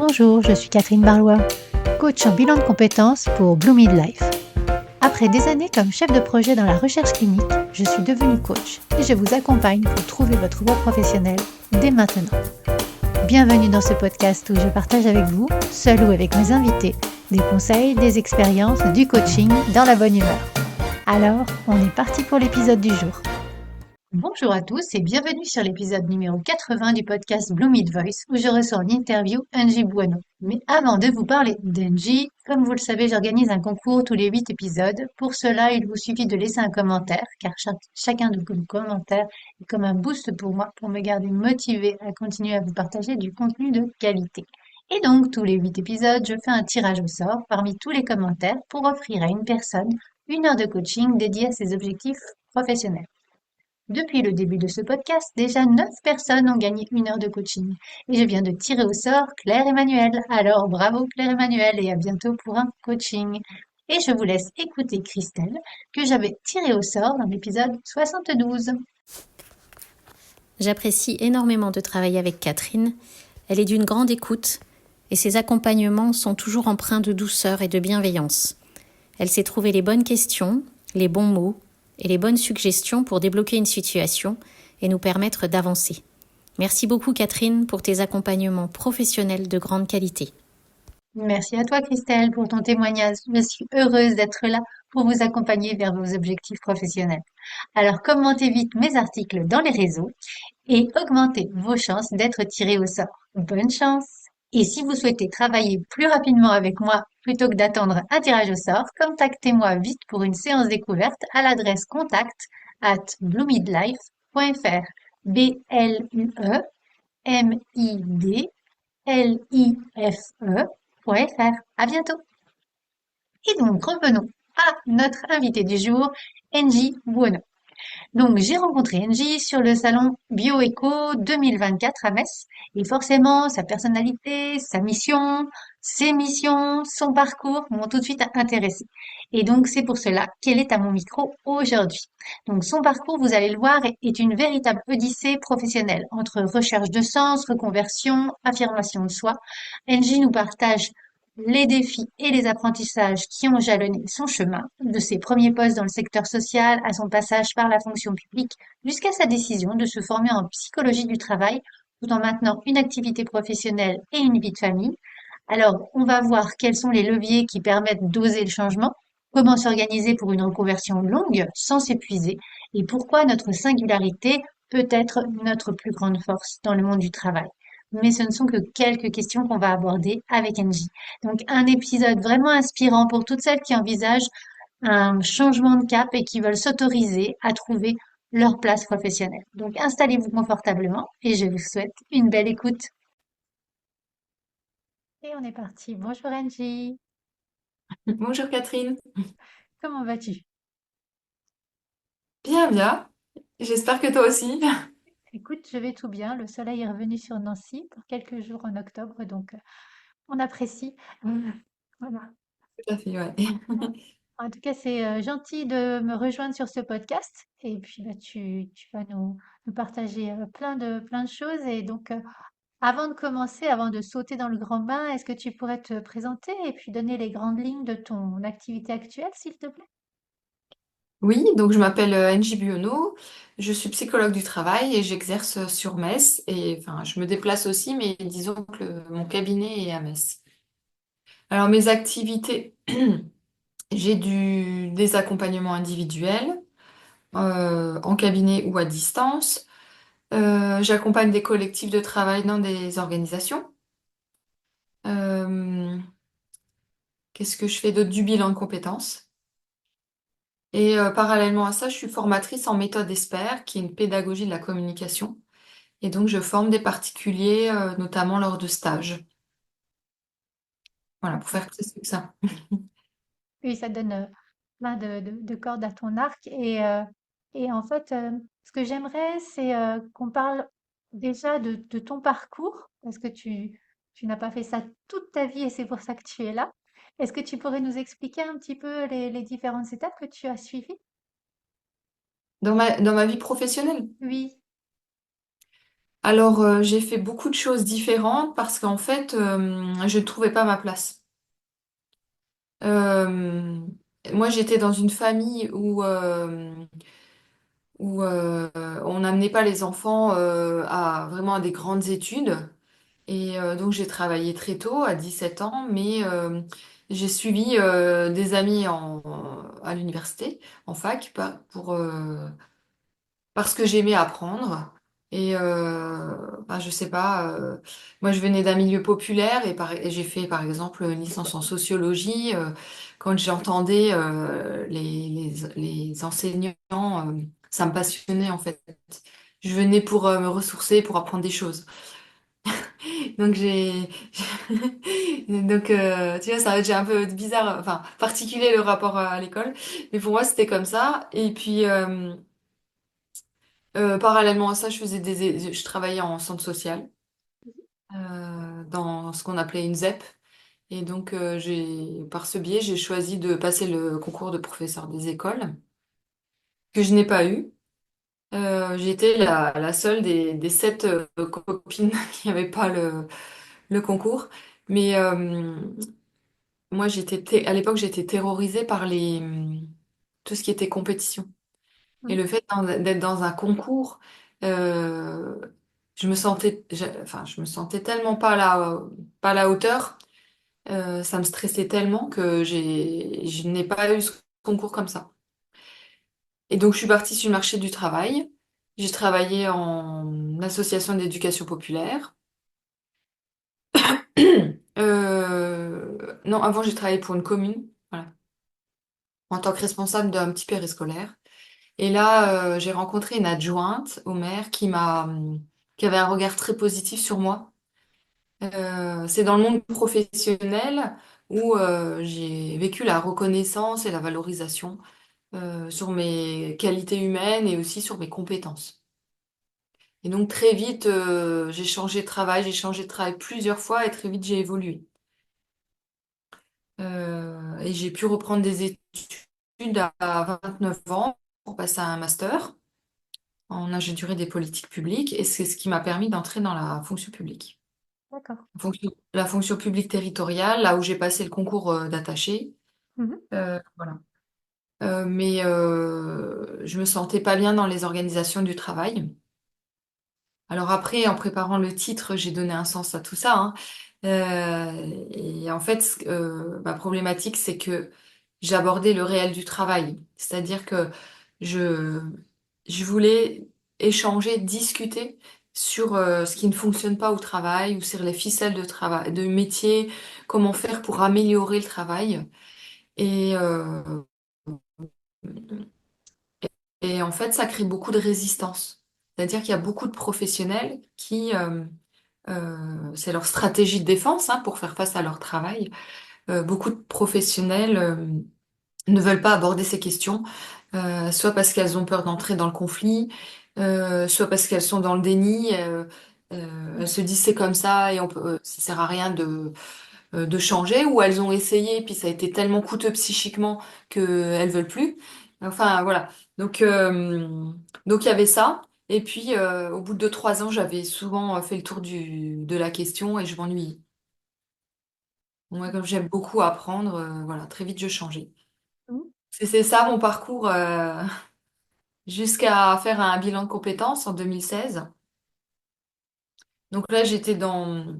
Bonjour, je suis Catherine Barlois, coach en bilan de compétences pour Blue Midlife. Après des années comme chef de projet dans la recherche clinique, je suis devenue coach et je vous accompagne pour trouver votre voie professionnelle dès maintenant. Bienvenue dans ce podcast où je partage avec vous, seul ou avec mes invités, des conseils, des expériences, du coaching dans la bonne humeur. Alors, on est parti pour l'épisode du jour. Bonjour à tous et bienvenue sur l'épisode numéro 80 du podcast Blue Mid Voice où je reçois en interview Angie Bueno. Mais avant de vous parler d'Angie, comme vous le savez, j'organise un concours tous les 8 épisodes. Pour cela, il vous suffit de laisser un commentaire car chacun de vos commentaires est comme un boost pour moi pour me garder motivée à continuer à vous partager du contenu de qualité. Et donc, tous les 8 épisodes, je fais un tirage au sort parmi tous les commentaires pour offrir à une personne 1 heure de coaching dédiée à ses objectifs professionnels. Depuis le début de ce podcast, déjà 9 personnes ont gagné 1 heure de coaching. Et je viens de tirer au sort Claire Emmanuel. Alors bravo Claire Emmanuel et à bientôt pour un coaching. Et je vous laisse écouter Christelle, que j'avais tirée au sort dans l'épisode 72. J'apprécie énormément de travailler avec Catherine. Elle est d'une grande écoute et ses accompagnements sont toujours empreints de douceur et de bienveillance. Elle sait trouver les bonnes questions, les bons mots et les bonnes suggestions pour débloquer une situation et nous permettre d'avancer. Merci beaucoup Catherine pour tes accompagnements professionnels de grande qualité. Merci à toi Christelle pour ton témoignage. Je suis heureuse d'être là pour vous accompagner vers vos objectifs professionnels. Alors commentez vite mes articles dans les réseaux et augmentez vos chances d'être tiré au sort. Bonne chance! Et si vous souhaitez travailler plus rapidement avec moi plutôt que d'attendre un tirage au sort, contactez-moi vite pour une séance découverte à l'adresse contact@bluemidlife.fr. BLUEMIDLIFE.fr. À bientôt! Et donc, revenons à notre invité du jour, Angie Bueno. Donc, j'ai rencontré Angie sur le salon BioEco 2024 à Metz. Et forcément, sa personnalité, sa mission, ses missions, son parcours m'ont tout de suite intéressée. Et donc, c'est pour cela qu'elle est à mon micro aujourd'hui. Donc, son parcours, vous allez le voir, est une véritable odyssée professionnelle entre recherche de sens, reconversion, affirmation de soi. Angie nous partage les défis et les apprentissages qui ont jalonné son chemin, de ses premiers postes dans le secteur social à son passage par la fonction publique, jusqu'à sa décision de se former en psychologie du travail, tout en maintenant une activité professionnelle et une vie de famille. Alors, on va voir quels sont les leviers qui permettent d'oser le changement, comment s'organiser pour une reconversion longue sans s'épuiser, et pourquoi notre singularité peut être notre plus grande force dans le monde du travail. Mais ce ne sont que quelques questions qu'on va aborder avec Angie. Donc, un épisode vraiment inspirant pour toutes celles qui envisagent un changement de cap et qui veulent s'autoriser à trouver leur place professionnelle. Donc, installez-vous confortablement et je vous souhaite une belle écoute. Et on est parti. Bonjour Angie, Bonjour Catherine. comment vas-tu? Bien, bien. J'espère que toi aussi. Écoute, je vais tout bien. Le soleil est revenu sur Nancy pour quelques jours en octobre, donc on apprécie. Voilà. Tout à fait, ouais. En tout cas, c'est gentil de me rejoindre sur ce podcast. Et puis, bah, tu vas nous partager plein de choses. Et donc, avant de commencer, avant de sauter dans le grand bain, est-ce que tu pourrais te présenter et puis donner les grandes lignes de ton activité actuelle, s'il te plaît? Oui, donc je m'appelle Angie Buono, je suis psychologue du travail et j'exerce sur Metz. Et enfin, je me déplace aussi, mais disons que mon cabinet est à Metz. Alors mes activités, j'ai des accompagnements individuels en cabinet ou à distance. J'accompagne des collectifs de travail dans des organisations. Euh, Qu'est-ce que je fais d'autre? Du bilan de compétences. Et parallèlement à ça, je suis formatrice en méthode ESPER, qui est une pédagogie de la communication. Et donc, je forme des particuliers, notamment lors de stages. Voilà, pour D'accord. faire plus que ça. Oui, ça donne plein de cordes à ton arc. Et en fait, ce que j'aimerais, c'est qu'on parle déjà de ton parcours, parce que tu n'as pas fait ça toute ta vie et c'est pour ça que tu es là. Est-ce que tu pourrais nous expliquer un petit peu les différentes étapes que tu as suivies? Dans ma vie professionnelle. Oui, Alors, j'ai fait beaucoup de choses différentes parce qu'en fait, je ne trouvais pas ma place. Euh, Moi, j'étais dans une famille où on n'amenait pas les enfants à vraiment à des grandes études. Et donc, j'ai travaillé très tôt, à 17 ans, mais j'ai suivi des amis à l'université, en fac, parce que j'aimais apprendre. Et ben, je sais pas, moi je venais d'un milieu populaire et j'ai fait par exemple une licence en sociologie. Quand j'entendais les enseignants, ça me passionnait en fait. Je venais pour me ressourcer, pour apprendre des choses. Donc donc tu vois, ça va être un peu bizarre, enfin particulier le rapport à l'école, mais pour moi c'était comme ça. Et puis parallèlement à ça, je travaillais en centre social, dans ce qu'on appelait une ZEP. Et donc, par ce biais, j'ai choisi de passer le concours de professeur des écoles, que je n'ai pas eu. J'étais la seule des sept copines qui n'avaient pas le concours. Mais moi, à l'époque, j'étais terrorisée par tout ce qui était compétition. Et Mhm. le fait d'être dans un concours, euh, je me sentais tellement pas à la hauteur, ça me stressait tellement que je n'ai pas eu ce concours comme ça. Et donc, je suis partie sur le marché du travail. J'ai travaillé en association d'éducation populaire. Non, avant, j'ai travaillé pour une commune, voilà, en tant que responsable d'un petit périscolaire. Et là, j'ai rencontré une adjointe au maire qui avait un regard très positif sur moi. C'est dans le monde professionnel où j'ai vécu la reconnaissance et la valorisation sur mes qualités humaines et aussi sur mes compétences. Et donc très vite, j'ai changé de travail plusieurs fois et très vite j'ai évolué. Et j'ai pu reprendre des études à 29 ans pour passer à un master en ingénierie des politiques publiques et c'est ce qui m'a permis d'entrer dans la fonction publique. D'accord. La fonction publique territoriale, là où j'ai passé le concours d'attaché. Mhm. Voilà. Mais je me sentais pas bien dans les organisations du travail. Alors après, en préparant le titre, j'ai donné un sens à tout ça, hein. Et en fait, ma problématique, c'est que j'abordais le réel du travail. C'est-à-dire que je, je voulais échanger, discuter sur ce qui ne fonctionne pas au travail ou sur les ficelles de travail, de métier, comment faire pour améliorer le travail. Et, et en fait, ça crée beaucoup de résistance. C'est-à-dire qu'il y a beaucoup de professionnels c'est leur stratégie de défense hein, pour faire face à leur travail. Beaucoup de professionnels ne veulent pas aborder ces questions, soit parce qu'elles ont peur d'entrer dans le conflit, soit parce qu'elles sont dans le déni. Elles se disent c'est comme ça et ça sert à rien de changer, ou elles ont essayé puis ça a été tellement coûteux psychiquement qu'elles veulent plus. Enfin voilà. Donc donc il y avait ça. Et puis au bout de 3 ans, j'avais souvent fait le tour de la question et je m'ennuyais. Moi, comme j'aime beaucoup apprendre, voilà, très vite je changeais. Mhm. C'est ça mon parcours jusqu'à faire un bilan de compétences en 2016. Donc là, j'étais dans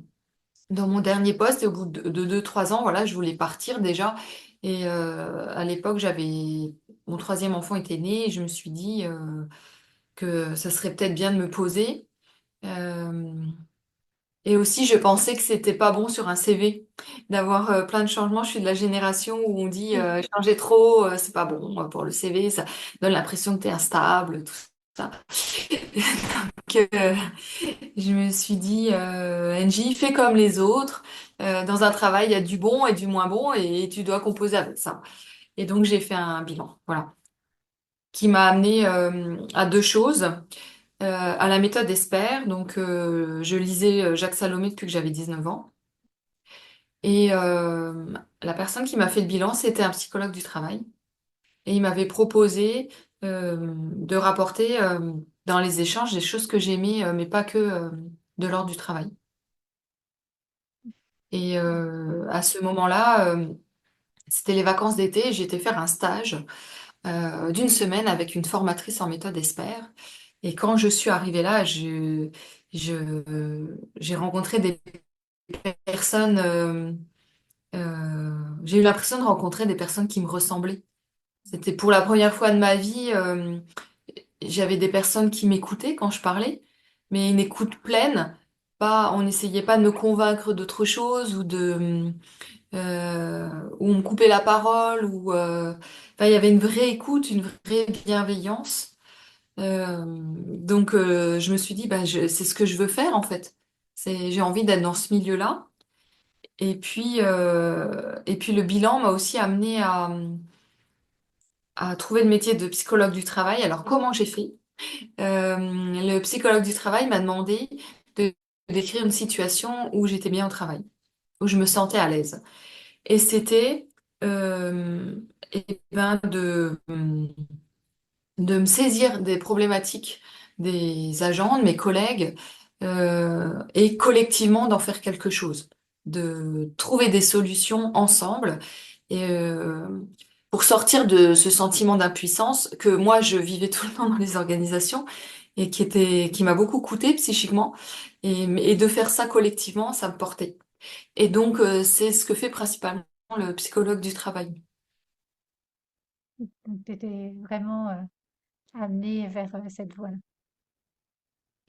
mon dernier poste et au bout de 2, 3 ans, voilà, je voulais partir déjà. Et à l'époque, mon troisième enfant était né et je me suis dit que ça serait peut-être bien de me poser. Euh, et aussi, je pensais que c'était pas bon sur un CV d'avoir plein de changements. Je suis de la génération où on dit changer trop, c'est pas bon pour le CV, ça donne l'impression que tu es instable, tout ça. Donc, je me suis dit, NJ, fais comme les autres. Dans un travail, il y a du bon et du moins bon et tu dois composer avec ça. Et donc, j'ai fait un bilan, voilà, qui m'a amené à deux choses. À la méthode ESPER, donc je lisais Jacques Salomé depuis que j'avais 19 ans. Et la personne qui m'a fait le bilan, c'était un psychologue du travail. Et il m'avait proposé de rapporter dans les échanges des choses que j'aimais, mais pas que de l'ordre du travail. Et à ce moment-là, c'était les vacances d'été, j'étais faire un stage d'une semaine avec une formatrice en méthode Esper. Et quand je suis arrivée là, j'ai rencontré des personnes, j'ai eu l'impression de rencontrer des personnes qui me ressemblaient. C'était pour la première fois de ma vie, j'avais des personnes qui m'écoutaient quand je parlais, mais une écoute pleine. Pas, on n'essayait pas de me convaincre d'autre chose ou on me coupait la parole enfin, il y avait une vraie écoute, une vraie bienveillance. Je me suis dit, bah, c'est ce que je veux faire en fait. J'ai envie d'être dans ce milieu-là. Et puis le bilan m'a aussi amené à trouver le métier de psychologue du travail. Alors comment j'ai fait? Le psychologue du travail m'a demandé de décrire une situation où j'étais bien au travail, où je me sentais à l'aise. Et c'était euh, eh ben, de me saisir des problématiques des agents, de mes collègues, et collectivement d'en faire quelque chose, de trouver des solutions ensemble et pour sortir de ce sentiment d'impuissance que moi je vivais tout le temps dans les organisations et qui m'a beaucoup coûté psychiquement et de faire ça collectivement, ça me portait. Et donc c'est ce que fait principalement le psychologue du travail. Donc, tu étais vraiment amenée vers cette voie-là.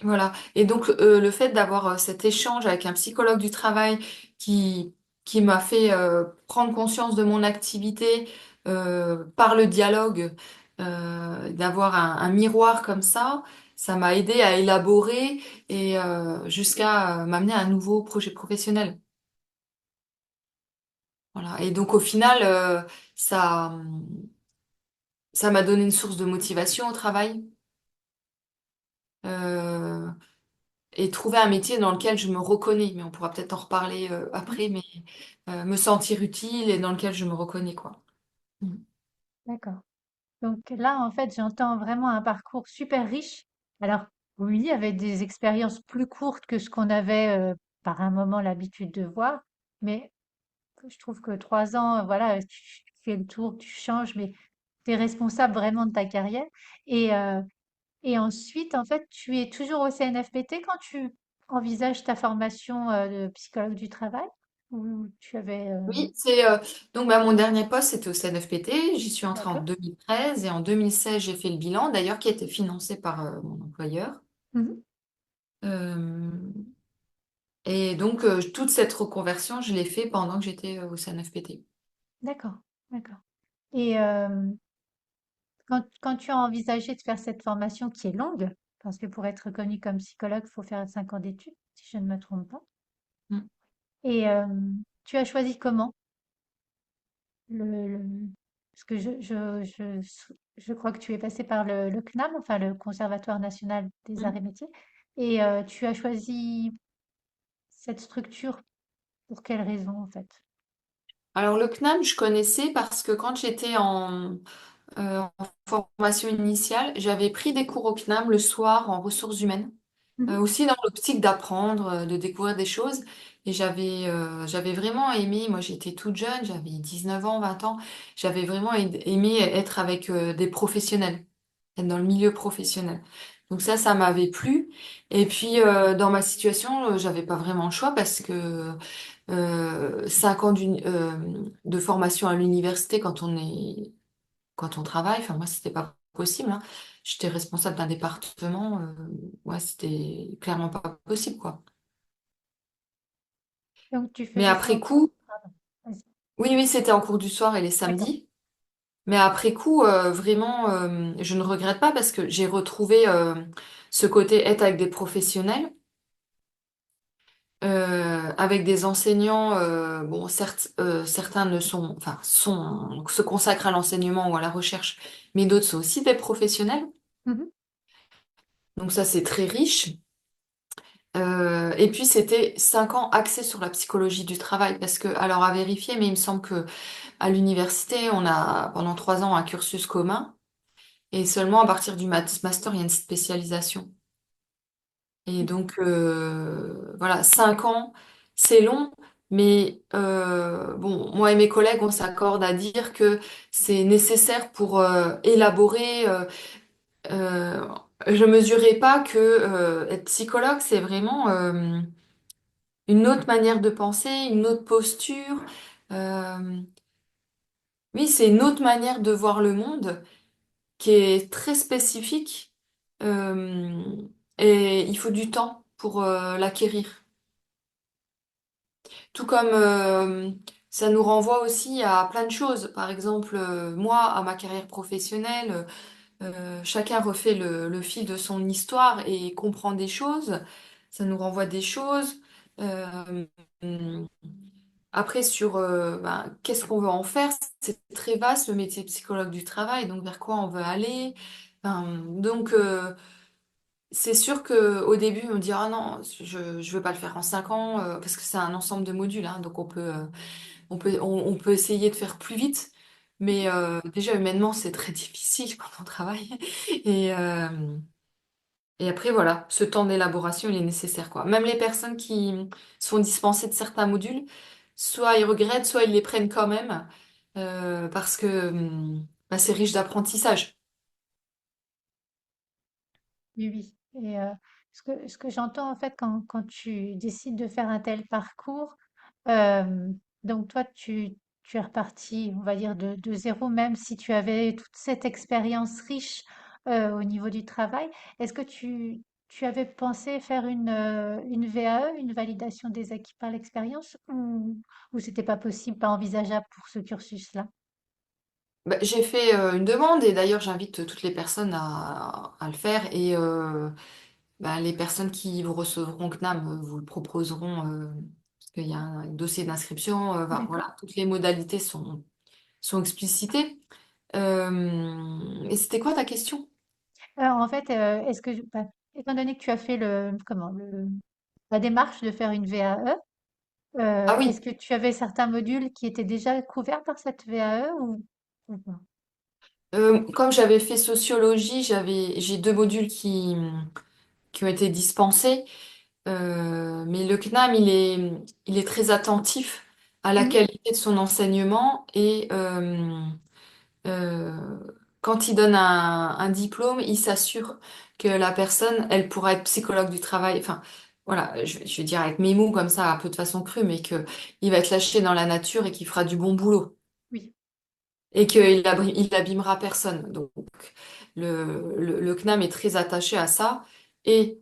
Voilà. Et donc, le fait d'avoir cet échange avec un psychologue du travail qui, qui m'a fait prendre conscience de mon activité par le dialogue, d'avoir un miroir comme ça m'a aidé à élaborer et jusqu'à m'amener à un nouveau projet professionnel. Voilà. Et donc, au final, ça, ça m'a donné une source de motivation au travail. Euh, et trouver un métier dans lequel je me reconnais. Mais on pourra peut-être en reparler Mmh. après, mais me sentir utile et dans lequel je me reconnais, quoi. Mm. D'accord. Donc là, en fait, j'entends vraiment un parcours super riche. Alors, oui, avec des expériences plus courtes que ce qu'on avait par un moment l'habitude de voir, mais je trouve que 3 ans, voilà, tu fais le tour, tu changes, mais tu es responsable vraiment de ta carrière. Et, euh, et ensuite, en fait, tu es toujours au CNFPT quand tu envisages ta formation de psychologue du travail? Ou tu avais... Oui, donc bah, mon dernier poste, c'était au CNFPT. J'y suis entrée en D'accord. 2013 et en 2016, j'ai fait le bilan, d'ailleurs, qui a été financé par mon employeur. Mhm. Euh, et donc, toute cette reconversion, je l'ai fait pendant que j'étais au CNFPT. D'accord, d'accord. Et quand tu as envisagé de faire cette formation qui est longue, parce que pour être reconnu comme psychologue, il faut faire 5 ans d'études, si je ne me trompe pas. Mm. Et tu as choisi comment parce que je crois que tu es passé par le CNAM, enfin le Conservatoire national des arts Mm. et métiers. Et tu as choisi cette structure pour quelle raison en fait? Alors, le CNAM, je connaissais parce que quand j'étais en formation initiale, j'avais pris des cours au CNAM le soir en ressources humaines, Mhm. aussi dans l'optique d'apprendre, de découvrir des choses. Et j'avais vraiment aimé, moi j'étais toute jeune, j'avais 19 ans, 20 ans, j'avais vraiment aimé être avec des professionnels, être dans le milieu professionnel. Donc ça m'avait plu. Et puis dans ma situation, j'avais pas vraiment le choix parce que 5 ans de formation à l'université quand on travaille, enfin moi c'était pas possible, hein. J'étais responsable d'un département, ouais, c'était clairement pas possible, quoi. Donc tu Mais faisais ça après en... coup, Pardon, vas-y. oui, oui, c'était en cours du soir et les D'accord. samedis. Mais après coup, vraiment, je ne regrette pas parce que j'ai retrouvé ce côté être avec des professionnels, avec des enseignants. Bon, certes, certains ne sont, enfin, se consacrent à l'enseignement ou à la recherche, mais d'autres sont aussi des professionnels. Mhm. Donc ça, c'est très riche. Et puis c'était 5 ans axés sur la psychologie du travail parce que, alors à vérifier, mais il me semble que à l'université, on a pendant 3 ans un cursus commun Et seulement à partir du master, il y a une spécialisation. Et donc, voilà, 5 ans, c'est long, mais bon, moi et mes collègues, on s'accorde à dire que c'est nécessaire pour élaborer. Euh, je mesurais pas que être psychologue, c'est vraiment une autre manière de penser, une autre posture. Euh, oui, c'est une autre manière de voir le monde qui est très spécifique euh, et il faut du temps pour l'acquérir. Tout comme ça nous renvoie aussi à plein de choses. Par exemple, moi, à ma carrière professionnelle, chacun refait le fil de son histoire et comprend des choses. Ça nous renvoie des choses. Euh, Après, sur ben, qu'est-ce qu'on veut en faire, c'est très vaste le métier de psychologue du travail, donc vers quoi on veut aller. Donc, c'est sûr que au début, on dit, ah non, je veux pas le faire en 5 ans, parce que c'est un ensemble de modules, hein, donc on peut essayer de faire plus vite. Mais déjà, humainement, c'est très difficile quand on travaille. Et, euh, et après, voilà, ce temps d'élaboration, il est nécessaire, quoi. Même les personnes qui sont dispensées de certains modules, soit ils regrettent, soit ils les prennent quand même, parce que bah, c'est riche d'apprentissage. Oui, oui. Et ce que j'entends en fait quand tu décides de faire un tel parcours, euh, donc toi tu es reparti, on va dire, de zéro, même si tu avais toute cette expérience riche au niveau du travail. Est-ce que tu avais pensé faire une VAE, une validation des acquis par l'expérience, ou c'était pas possible, pas envisageable pour ce cursus-là? Bah, j'ai fait une demande et d'ailleurs j'invite toutes les personnes à le faire et bah, les personnes qui vous recevront CNAM vous le proposeront parce qu'il y a un dossier d'inscription, D'accord. voilà, toutes les modalités sont explicitées. Et c'était quoi ta question? En fait, est-ce que, bah, étant donné que tu as fait la démarche de faire une VAE, Ah est-ce oui, que tu avais certains modules qui étaient déjà couverts par cette VAE ou pas? comme j'avais fait sociologie, j'ai 2 modules qui ont été dispensés. Mais le CNAM, il est très attentif à la Mhm. qualité de son enseignement et euh, quand il donne un diplôme, il s'assure que la personne, elle pourra être psychologue du travail. Enfin, voilà, je vais dire avec mes mots comme ça, un peu de façon crue, mais que il va être lâché dans la nature et qu'il fera du bon boulot Oui, et il abîmera personne. Donc, le CNAM est très attaché à ça et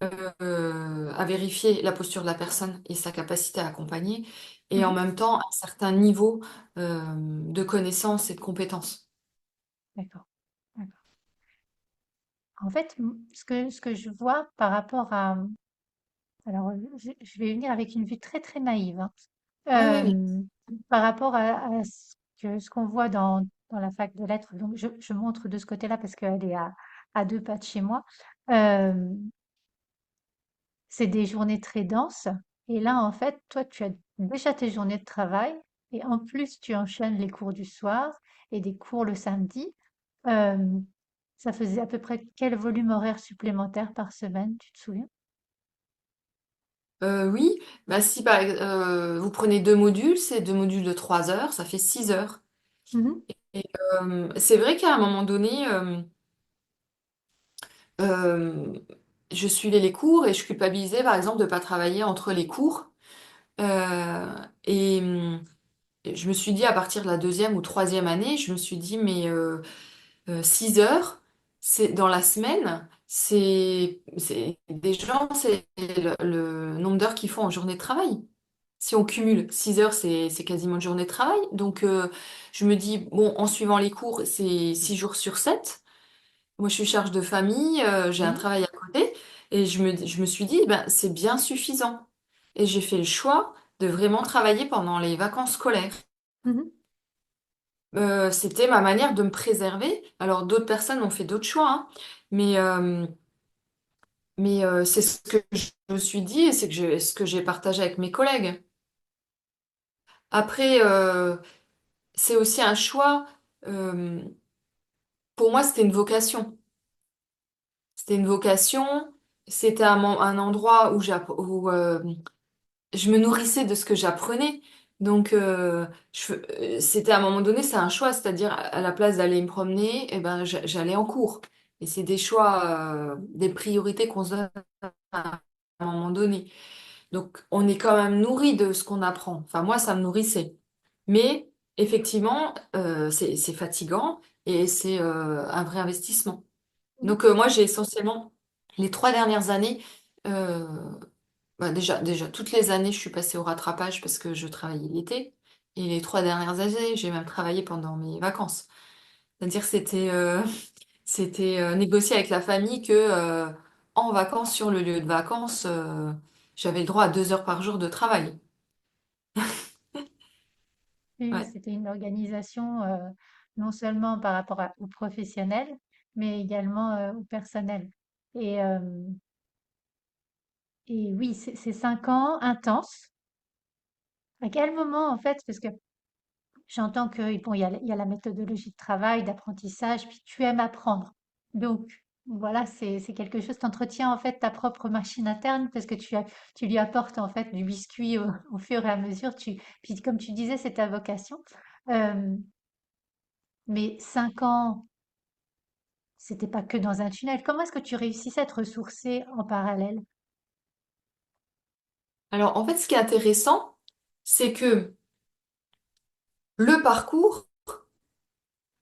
à vérifier la posture de la personne et sa capacité à accompagner, et en mhm. même temps un certain niveau de connaissance et de compétences. D'accord, d'accord. En fait, ce que je vois par rapport à, alors je vais venir avec une vue très très naïve, hein. Oui, oui, oui. Euh, Par rapport à ce qu'on voit dans la fac de lettres, donc je montre de ce côté-là parce qu'elle est à 2 pas de chez moi. Euh, C'est des journées très denses. Et là, en fait, toi, tu as déjà tes journées de travail et en plus, tu enchaînes les cours du soir et des cours le samedi. Euh, Ça faisait à peu près quel volume horaire supplémentaire par semaine, tu te souviens? Oui, bah, si vous prenez 2 modules, c'est 2 modules de 3 heures, ça fait 6 heures. Mhm. Et c'est vrai qu'à un moment donné, euh, je suivais les cours et je culpabilisais par exemple de ne pas travailler entre les cours. Et je me suis dit à partir de la deuxième ou troisième année, je me suis dit mais 6 heures, c'est dans la semaine, c'est des gens, c'est le nombre d'heures qu'ils font en journée de travail. Si on cumule 6 heures, c'est quasiment une journée de travail. Donc je me dis, bon, en suivant les cours, c'est 6 jours sur 7. Moi, je suis charge de famille, j'ai un Oui. travail à côté. Et je me suis dit, ben, c'est bien suffisant. Et j'ai fait le choix de vraiment travailler pendant les vacances scolaires. Mhm. C'était ma manière de me préserver. Alors d'autres personnes ont fait d'autres choix, hein. Mais, c'est ce que je me suis dit et c'est ce que j'ai partagé avec mes collègues. Après, c'est aussi un choix. euh, pour moi, c'était une vocation. C'était une vocation, c'était un endroit où je me nourrissais de ce que j'apprenais. Donc, c'était à un moment donné, c'est un choix, c'est-à-dire à la place d'aller me promener, eh ben, j'allais en cours. Et c'est des choix, des priorités qu'on se donne à un moment donné. Donc, on est quand même nourri de ce qu'on apprend. Enfin, moi, ça me nourrissait. Mais effectivement, c'est fatigant et c'est un vrai investissement. Mhm. Donc, moi, j'ai essentiellement les 3 dernières années. euh, déjà, toutes les années, je suis passée au rattrapage parce que je travaillais l'été. Et les 3 dernières années, j'ai même travaillé pendant mes vacances. C'est-à-dire que c'était négocier avec la famille que en vacances, sur le lieu de vacances, j'avais le droit à 2 heures par jour de travail. Oui, Ouais. c'était une organisation non seulement par rapport aux professionnels, mais également au personnel. Et, euh, et oui, c'est 5 ans intenses. À quel moment, en fait, parce que j'entends que bon, il y a la méthodologie de travail, d'apprentissage, puis tu aimes apprendre. Donc, voilà, c'est quelque chose, t'entretiens en fait ta propre machine interne parce que tu lui apportes en fait du biscuit au fur et à mesure. Puis comme tu disais, c'est ta vocation. Euh, mais 5 ans, c'était pas que dans un tunnel. Comment est-ce que tu réussissais à te ressourcer en parallèle? Alors, en fait, ce qui est intéressant, c'est que le parcours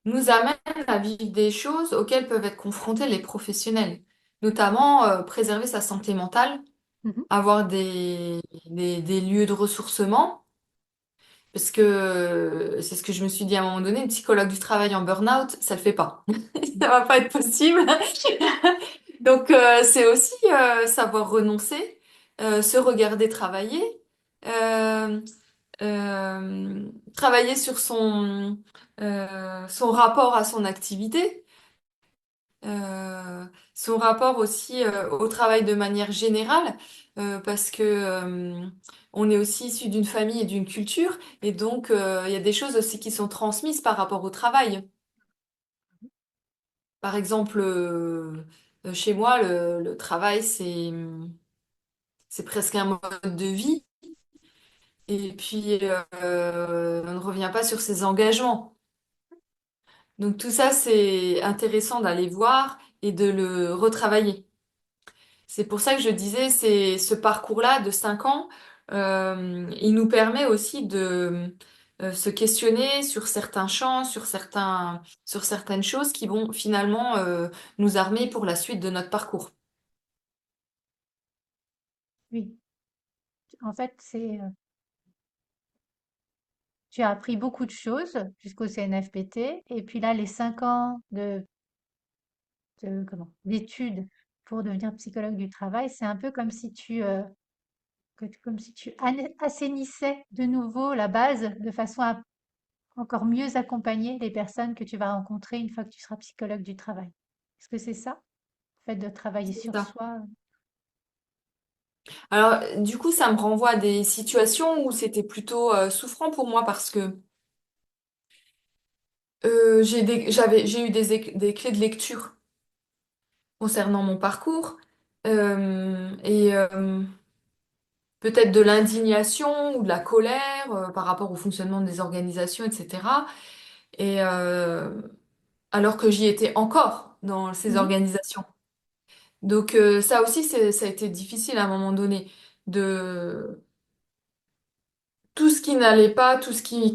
nous amène à vivre des choses auxquelles peuvent être confrontés les professionnels, notamment préserver sa santé mentale, Mhm. avoir des lieux de ressourcement, parce que c'est ce que je me suis dit à un moment donné, une psychologue du travail en burn-out, ça le fait pas. Ça va pas être possible. Donc c'est aussi savoir renoncer, se regarder travailler, euh, travailler sur son rapport à son activité. Euh, Son rapport aussi au travail de manière générale, parce que on est aussi issu d'une famille et d'une culture, et donc il y a des choses aussi qui sont transmises par rapport au travail. Par exemple, chez moi, le travail, c'est presque un mode de vie, et puis on ne revient pas sur ses engagements. Donc tout ça, c'est intéressant d'aller voir et de le retravailler. C'est pour ça que je disais, c'est ce parcours-là de 5 ans, il nous permet aussi de se questionner sur certains champs, sur certaines choses qui vont finalement nous armer pour la suite de notre parcours. Oui, en fait, tu as appris beaucoup de choses jusqu'au CNFPT, et puis là, les 5 ans d'études pour devenir psychologue du travail, c'est un peu comme si comme si tu assainissais de nouveau la base de façon à encore mieux accompagner les personnes que tu vas rencontrer une fois que tu seras psychologue du travail. Est-ce que c'est ça? Le fait de travailler C'est sur ça. soi? Alors, du coup, ça me renvoie à des situations où c'était plutôt souffrant pour moi parce que j'ai eu des clés de lecture concernant mon parcours et peut-être de l'indignation ou de la colère par rapport au fonctionnement des organisations, etc. Et alors que j'y étais encore dans ces Mhm. organisations. Donc ça aussi, ça a été difficile à un moment donné de tout ce qui n'allait pas, tout ce qui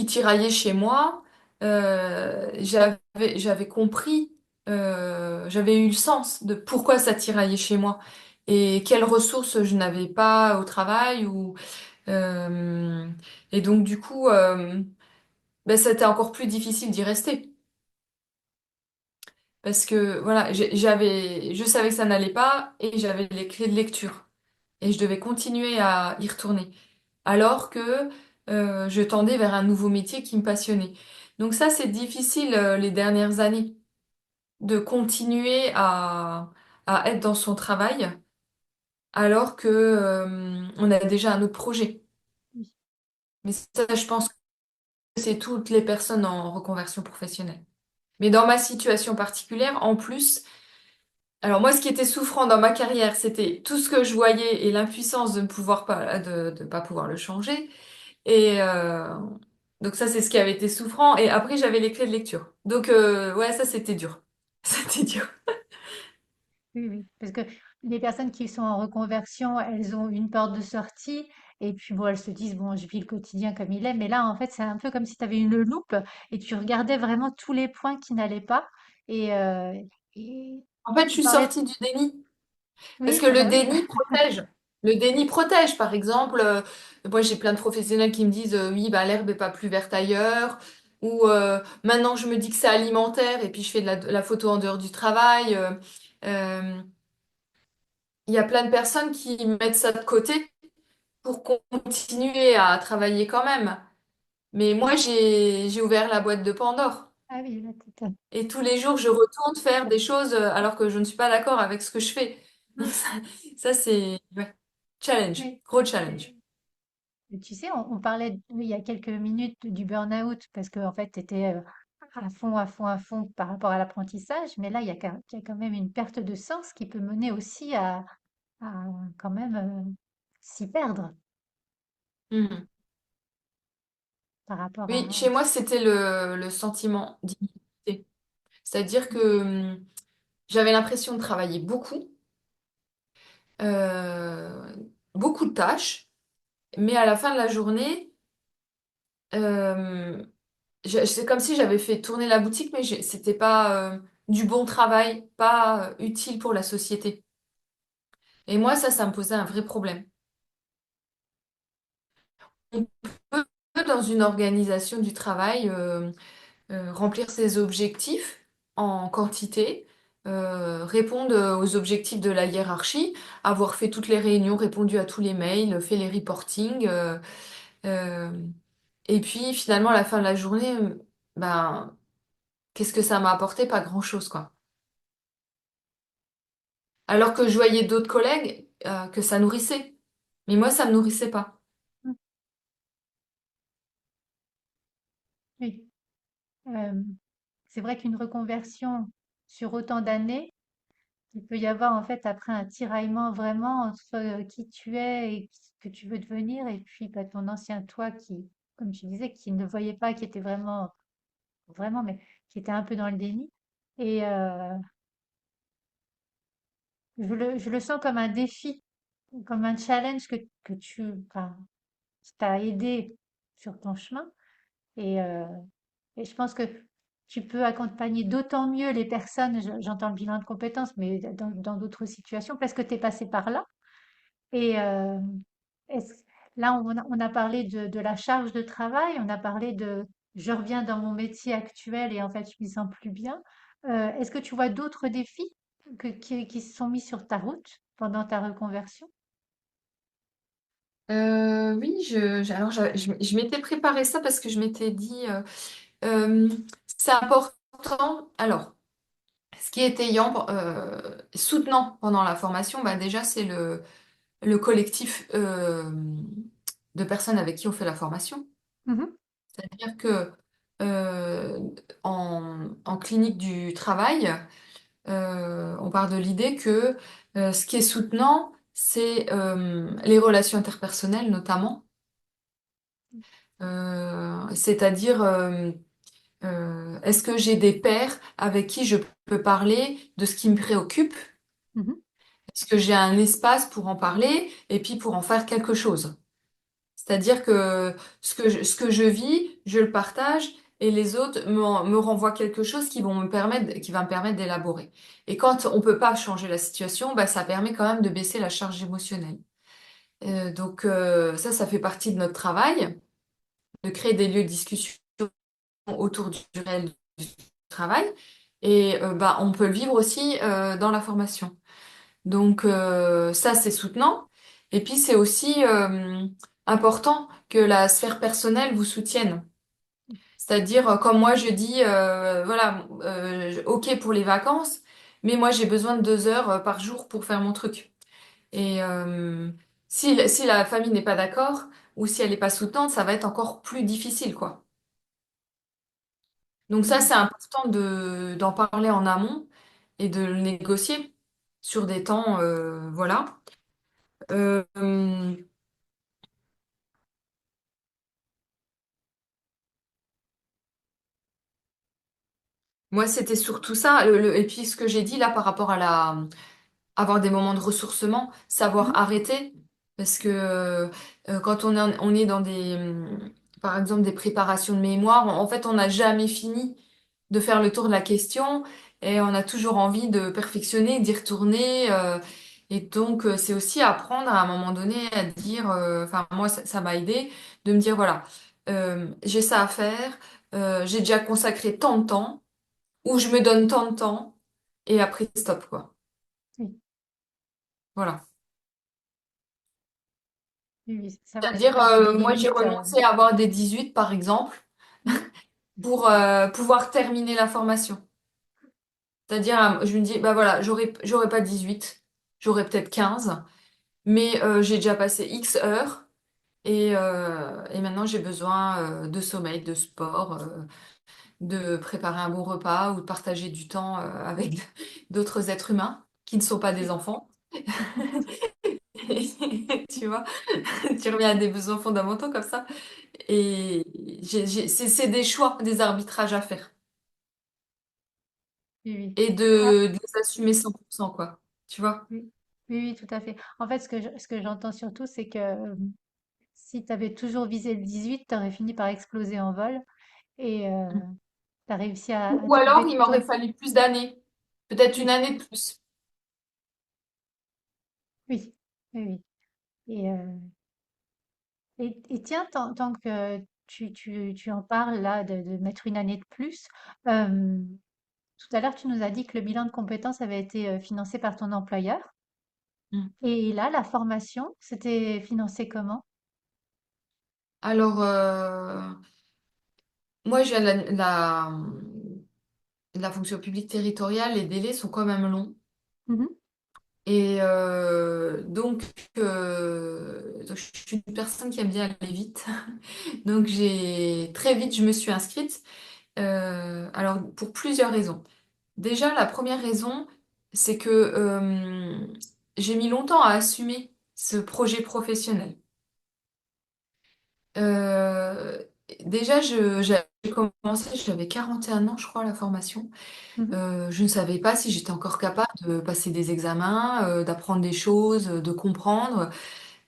tiraillait chez moi. J'avais compris, j'avais eu le sens de pourquoi ça tiraillait chez moi et quelles ressources je n'avais pas au travail euh, et donc du coup, ben, c'était encore plus difficile d'y rester parce que voilà, je savais que ça n'allait pas et j'avais les clés de lecture et je devais continuer à y retourner alors que je tendais vers un nouveau métier qui me passionnait. Donc ça, c'est difficile les dernières années de continuer à être dans son travail alors que on a déjà un autre projet. Oui. Mais ça, je pense que c'est toutes les personnes en reconversion professionnelle. Mais dans ma situation particulière, en plus, alors moi, ce qui était souffrant dans ma carrière, c'était tout ce que je voyais et l'impuissance de ne pouvoir pas, de pas pouvoir le changer. Et donc ça, c'est ce qui avait été souffrant. Et après, j'avais les clés de lecture. Donc ouais, ça, c'était dur. C'était dur. Oui, oui, parce que les personnes qui sont en reconversion, elles ont une porte de sortie et puis bon, elles se disent, bon, je vis le quotidien comme il est, mais là, en fait, c'est un peu comme si tu avais une loupe et tu regardais vraiment tous les points qui n'allaient pas. Et, et En fait, je tu suis parlais, sortie du déni. Parce oui, que le bah oui, déni protège. Le déni protège, par exemple. Moi, j'ai plein de professionnels qui me disent oui, bah, l'herbe n'est pas plus verte ailleurs. Ou maintenant, je me dis que c'est alimentaire et puis je fais de la photo en dehors du travail. Euh, Il y a plein de personnes qui mettent ça de côté pour continuer à travailler quand même. Mais moi, j'ai ouvert la boîte de Pandore. ah oui, là, Et tous les jours, je retourne faire des choses alors que je ne suis pas d'accord avec ce que je fais. Donc ça c'est ouais. Challenge, oui. gros challenge. Mais tu sais, on parlait oui, il y a quelques minutes du burn-out parce que en fait, tu étais à fond, à fond, à fond par rapport à l'apprentissage, mais là, il y a quand même une perte de sens qui peut mener aussi à quand même s'y perdre Mhm. par rapport Oui, à... chez moi, c'était le sentiment d'inutilité. C'est-à-dire que j'avais l'impression de travailler beaucoup, euh, beaucoup de tâches, mais à la fin de la journée, euh, c'est comme si j'avais fait tourner la boutique, mais c'était pas du bon travail, pas utile pour la société. Et moi, ça me posait un vrai problème. On peut, dans une organisation du travail, remplir ses objectifs en quantité, répondre aux objectifs de la hiérarchie, avoir fait toutes les réunions, répondu à tous les mails, fait les reportings, euh, et puis finalement, à la fin de la journée, ben, qu'est-ce que ça m'a apporté? Pas grand-chose, quoi. Alors que je voyais d'autres collègues, que ça nourrissait. Mais moi, ça me nourrissait pas. Mm, oui. Euh, c'est vrai qu'une reconversion sur autant d'années, il peut y avoir en fait après un tiraillement vraiment entre qui tu es et ce que tu veux devenir et puis bah, ton ancien toi qui, comme tu disais, qui ne voyait pas, qui était vraiment, mais qui était un peu dans le déni. Et je le sens comme un défi, comme un challenge enfin, qui t'a aidé sur ton chemin. Et, euh, et je pense que tu peux accompagner d'autant mieux les personnes, j'entends le bilan de compétences, mais dans d'autres situations, parce que tu es passé par là. Et est-ce- là, on a parlé de la charge de travail, on a parlé de je reviens dans mon métier actuel et en fait, je m'y sens plus bien. Est-ce que tu vois d'autres défis qui se sont mis sur ta route pendant ta reconversion? Oui, alors je m'étais préparé ça parce que je m'étais dit, euh, c'est important. Alors, ce qui est soutenant pendant la formation, bah déjà, c'est le collectif de personnes avec qui on fait la formation. Mhm, C'est-à-dire que euh, en clinique du travail, on part de l'idée que ce qui est soutenant, c'est les relations interpersonnelles notamment. C'est-à-dire, est-ce que j'ai des pairs avec qui je peux parler de ce qui me préoccupe? mhm, Est-ce que j'ai un espace pour en parler et puis pour en faire quelque chose? C'est-à-dire que ce que je vis, je le partage et les autres me renvoient quelque chose qui va me permettre d'élaborer. Et quand on peut pas changer la situation, bah, ça permet quand même de baisser la charge émotionnelle. Donc ça fait partie de notre travail, de créer des lieux de discussion autour du réel du travail. Et bah, on peut le vivre aussi dans la formation. Donc ça, c'est soutenant. Et puis, c'est aussi important que la sphère personnelle vous soutienne. C'est-à-dire, comme moi, je dis, voilà, OK pour les vacances, mais moi, j'ai besoin de 2 heures par jour pour faire mon truc. Et si la famille n'est pas d'accord ou si elle n'est pas soutenante, ça va être encore plus difficile, quoi. Donc ça, Mhm. c'est important d'en parler en amont et de le négocier sur des temps, voilà. Euh, Moi, c'était surtout ça. Et puis ce que j'ai dit là par rapport à avoir des moments de ressourcement, savoir Mhm. arrêter. Parce que quand on est dans par exemple, des préparations de mémoire, en fait, on n'a jamais fini de faire le tour de la question et on a toujours envie de perfectionner, d'y retourner. Et donc, c'est aussi apprendre à un moment donné à dire, enfin, moi, ça m'a aidé de me dire, voilà, j'ai ça à faire, j'ai déjà consacré tant de temps, ou je me donne tant de temps, et après, stop, quoi. Oui, Voilà. oui, oui, savoir se C'est-à-dire, mettre des moi, j'ai limites. renoncé à avoir des 18 par exemple, Mhm. pour pouvoir terminer la formation. C'est-à-dire, je me dis, bah voilà, j'aurais pas 18, j'aurais peut-être 15, mais j'ai déjà passé X heures et maintenant j'ai besoin de sommeil, de sport, de préparer un bon repas ou de partager du temps avec d'autres êtres humains qui ne sont pas des Oui. enfants. Tu vois, tu reviens à des besoins fondamentaux comme ça. Et c'est des choix, des arbitrages à faire. Oui, oui. Et Ah, de les assumer 100%, quoi. Tu vois? oui, oui, oui, tout à fait. En fait, ce que j'entends surtout, c'est que si tu avais toujours visé le 18, tu aurais fini par exploser en vol et tu as réussi à Ou alors, trouver il m'aurait ton... fallu plus d'années. Peut-être une Oui, année de plus. oui, oui, oui. Et, et tiens, tant que tu en parles là, de mettre une année de plus, euh, tout à l'heure, tu nous as dit que le bilan de compétences avait été financé par ton employeur. Mm. Et là, la formation, c'était financé comment? Alors, moi, je viens de la fonction publique territoriale, les délais sont quand même longs. Mhm, Et donc, je suis une personne qui aime bien aller vite. Donc, très vite, je me suis inscrite. Alors, pour plusieurs raisons. Déjà, la première raison, c'est que j'ai mis longtemps à assumer ce projet professionnel. Euh, Déjà, j'ai commencé, j'avais 41 ans, je crois, la formation. mhm. Je ne savais pas si j'étais encore capable de passer des examens, d'apprendre des choses, de comprendre.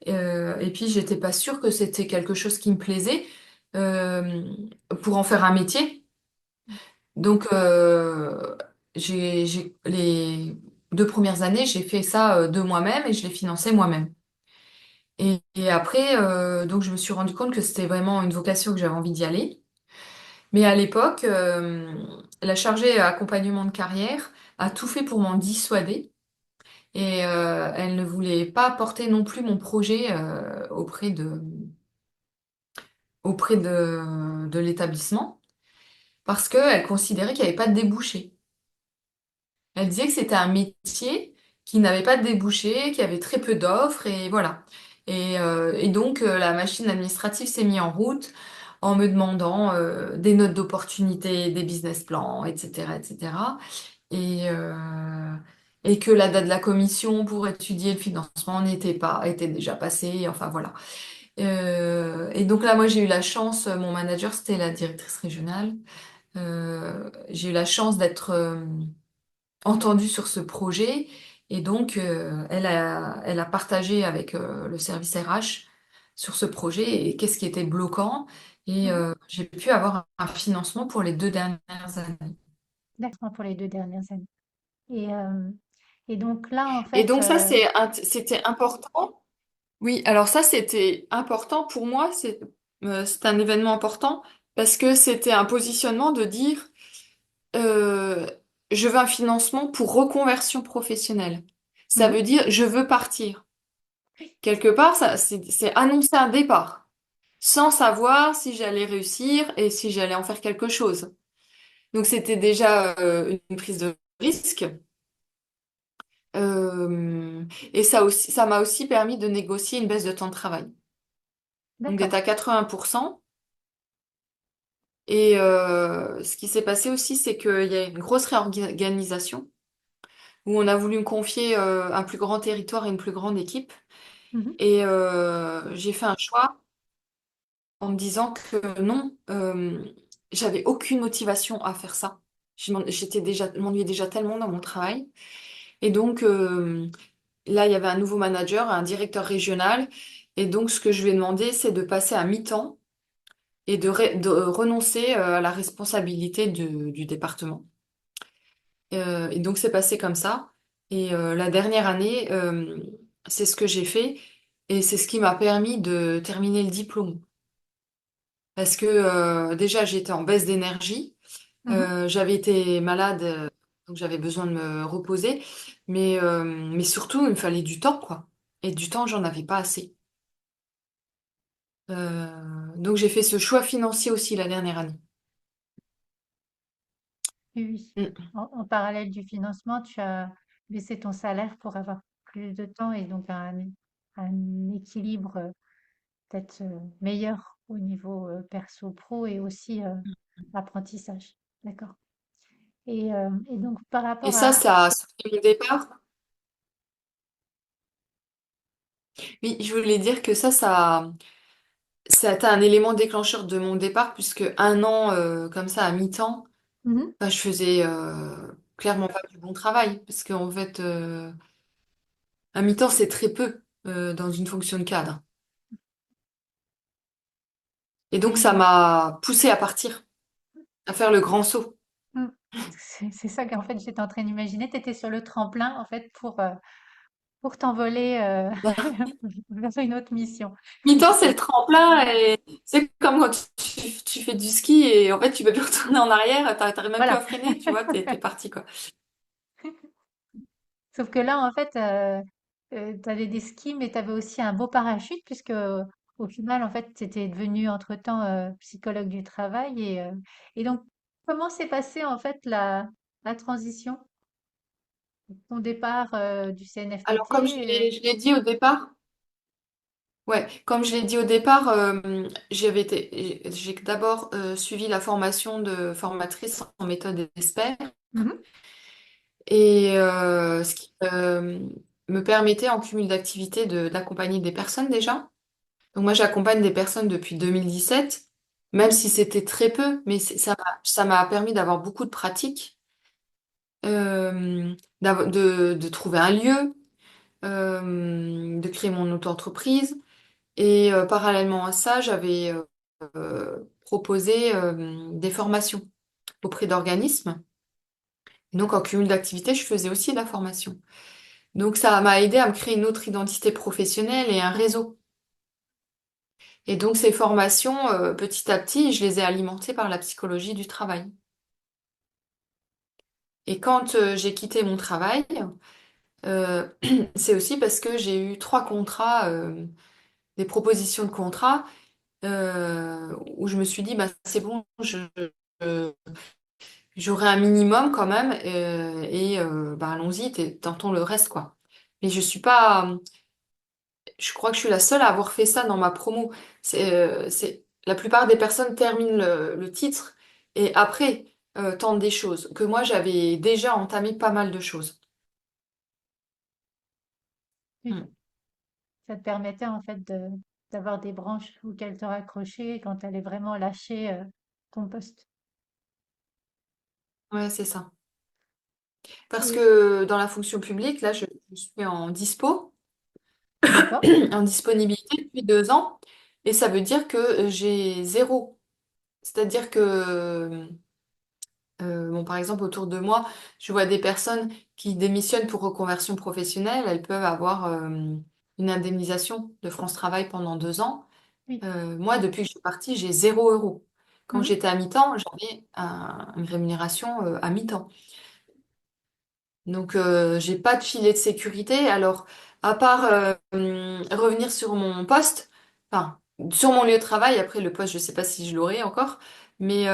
Et puis, j'étais pas sûre que c'était quelque chose qui me plaisait euh, pour en faire un métier. Donc, les 2 premières années, j'ai fait ça de moi-même et je l'ai financé moi-même. Et après, donc, je me suis rendu compte que c'était vraiment une vocation que j'avais envie d'y aller. Mais à l'époque, la chargée accompagnement de carrière a tout fait pour m'en dissuader. Et elle ne voulait pas porter non plus mon projet auprès de l'établissement parce qu'elle considérait qu'il n'y avait pas de débouché. Elle disait que c'était un métier qui n'avait pas de débouché, qui avait très peu d'offres et voilà. Et donc la machine administrative s'est mise en route en me demandant des notes d'opportunité, des business plans, etc., etc. Et, euh, et que la date de la commission pour étudier le financement était déjà passée. Enfin voilà. Et donc là, moi, j'ai eu la chance. Mon manager, c'était la directrice régionale. J'ai eu la chance d'être entendue sur ce projet. Et donc, elle a partagé avec le service RH sur ce projet et qu'est-ce qui était bloquant. Et Mhm. j'ai pu avoir un financement pour les 2 dernières années. D'accord, pour les 2 dernières années. Et, euh, et donc là, en Et fait, donc ça, c'était important. Oui, alors ça, c'était important pour moi. C'est un événement important parce que c'était un positionnement de dire euh, je veux un financement pour reconversion professionnelle. Ça mhm, veut dire je veux partir. Quelque part, ça, c'est annoncer un départ sans savoir si j'allais réussir et si j'allais en faire quelque chose. Donc c'était déjà une prise de risque. Et ça aussi, ça m'a aussi permis de négocier une baisse de temps de travail. Donc d'être d'accord. à 80%. Et ce qui s'est passé aussi, c'est qu'il y a une grosse réorganisation où on a voulu me confier un plus grand territoire et une plus grande équipe. Mhm. Et j'ai fait un choix en me disant que non, j'avais aucune motivation à faire ça. M'ennuyais déjà tellement dans mon travail. Et donc là, il y avait un nouveau manager, un directeur régional. Et donc, ce que je lui ai demandé, c'est de passer à mi-temps et de renoncer à la responsabilité du département. Et donc, c'est passé comme ça. Et la dernière année, c'est ce que j'ai fait. Et c'est ce qui m'a permis de terminer le diplôme. Parce que déjà, j'étais en baisse d'énergie. Mhm. J'avais été malade, donc j'avais besoin de me reposer. Mais surtout, il me fallait du temps, quoi. Et du temps, j'en avais pas assez. Donc j'ai fait ce choix financier aussi la dernière année. Oui, oui. Mm. En parallèle du financement, tu as baissé ton salaire pour avoir plus de temps et donc un équilibre peut-être meilleur au niveau perso-pro et aussi apprentissage. D'accord. Et donc par Et rapport ça, à... ça a fait mon départ. Oui, je voulais dire que ça a été un élément déclencheur de mon départ, puisque un an comme ça à mi-temps, Mhm. bah, je faisais clairement pas du bon travail, parce qu'en fait, un mi-temps, c'est très peu dans une fonction de cadre. Et donc, ça Et, m'a poussé à partir, à faire le grand saut. mm, c'est ça qu'en fait j'étais en train d'imaginer. Tu étais sur le tremplin en fait pour t'envoler vers une autre mission. Mi-temps, c'est le tremplin et c'est comme quand tu fais du ski et en fait, tu peux plus retourner en arrière, t'arrives même plus à Voilà. freiner, tu vois, t'es parti, quoi. Sauf que là, en fait, tu avais des skis, mais tu avais aussi un beau parachute, puisque au final, en fait, tu étais devenu entre-temps psychologue du travail. Et donc, comment s'est passée en fait la transition, ton départ du Alors, comme CNFPT? je l'ai dit au départ, ouais, comme je l'ai dit au départ, j'ai d'abord suivi la formation de formatrice en méthode expert Mhm, et ce qui me permettait en cumul d'activités d'accompagner des personnes déjà. Donc moi, j'accompagne des personnes depuis 2017, même mhm, si c'était très peu, mais ça m'a permis d'avoir beaucoup de pratiques, de trouver un lieu, de créer mon auto-entreprise. Et parallèlement à ça, j'avais proposé des formations auprès d'organismes. Et donc, en cumul d'activités, je faisais aussi de la formation. Donc, ça m'a aidé à me créer une autre identité professionnelle et un réseau. Et donc, ces formations, petit à petit, je les ai alimentées par la psychologie du travail. Et quand j'ai quitté mon travail, euh, c'est aussi parce que j'ai eu trois contrats, des propositions de contrats, où je me suis dit, bah, c'est bon, j'aurai un minimum quand même, et bah, allons-y, tentons le reste, quoi. Mais je crois que je suis la seule à avoir fait ça dans ma promo. La plupart des personnes terminent le titre et après tentent des choses. Que moi, j'avais déjà entamé pas mal de choses. oui. Mm. Ça te permettait en fait d'avoir des branches auxquelles te raccrocher quand tu allais vraiment lâcher ton poste. Ouais, c'est ça. Parce Et que dans la fonction publique, là, je suis d'accord. en disponibilité depuis 2 ans, et ça veut dire que j'ai zéro. C'est-à-dire que bon, par exemple, autour de moi, je vois des personnes qui démissionnent pour reconversion professionnelle. Elles peuvent avoir une indemnisation de France Travail pendant 2 ans. Oui. Moi, depuis que je suis partie, j'ai 0 euros. Quand Mhm. j'étais à mi-temps, j'avais une rémunération à mi-temps. Donc, j'ai pas de filet de sécurité. Alors, à part revenir sur mon poste, enfin, sur mon lieu de travail, après le poste, je sais pas si je l'aurai encore, mais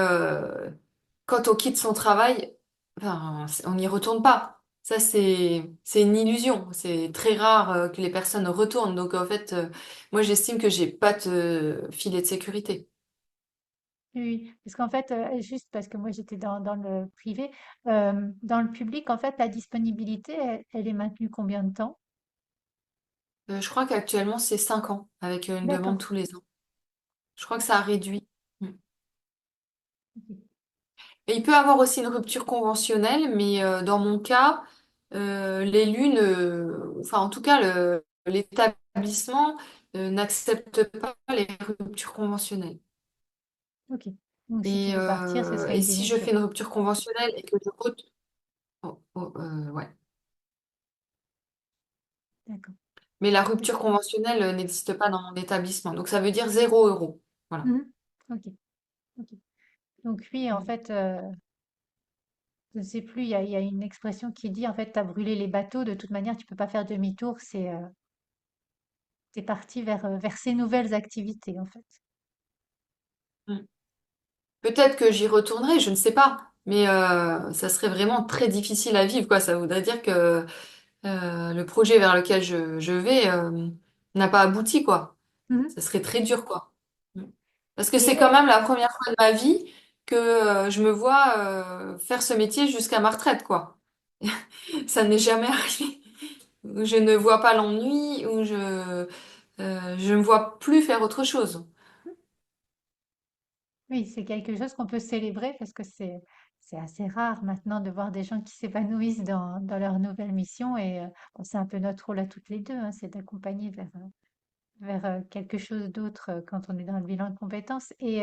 quand on quitte son travail, enfin, on n'y retourne pas. Ça, c'est une illusion. C'est très rare que les personnes retournent. Donc, en fait, moi, j'estime que j'ai pas de filet de sécurité. Oui, oui. Parce qu'en fait, juste parce que moi j'étais dans le privé, dans le public, en fait, la disponibilité, elle est maintenue combien de temps? Je crois qu'actuellement, c'est 5 ans avec une demande D'accord. tous les ans. Je crois que ça a D'accord. réduit. Mm. Ok. Et il peut avoir aussi une rupture conventionnelle, mais dans mon cas, l'élu enfin en tout cas l'établissement n'accepte pas les ruptures conventionnelles. Ok. Donc si tu veux partir, ce serait Et une si je démission. fais une rupture conventionnelle et que je ouais. D'accord. Mais la Ok. rupture conventionnelle n'existe pas dans mon établissement. Donc ça veut dire 0 euros. Voilà. Mhm. Ok. Ok. Donc oui, en fait, je ne sais plus, il y a une expression qui dit, en fait, tu as brûlé les bateaux, de toute manière, tu peux pas faire demi-tour, t'es parti vers ces nouvelles activités, en fait. Mm. Peut-être que j'y retournerai, je ne sais pas. Mais ça serait vraiment très difficile à vivre, quoi. Ça voudrait dire que le projet vers lequel je vais n'a pas abouti, quoi. Mhm. Ça serait très dur, quoi. Mm. Parce que Et c'est quand même la première fois de ma vie que je me vois faire ce métier jusqu'à ma retraite, quoi. Ça n'est jamais arrivé. Je ne vois pas l'ennui ou je me vois plus faire autre chose. oui, c'est quelque chose qu'on peut célébrer parce que c'est assez rare maintenant de voir des gens qui s'épanouissent dans leur nouvelle mission et bon, c'est un peu notre rôle à toutes les deux, hein, c'est d'accompagner vers quelque chose d'autre quand on est dans le bilan de compétences. Et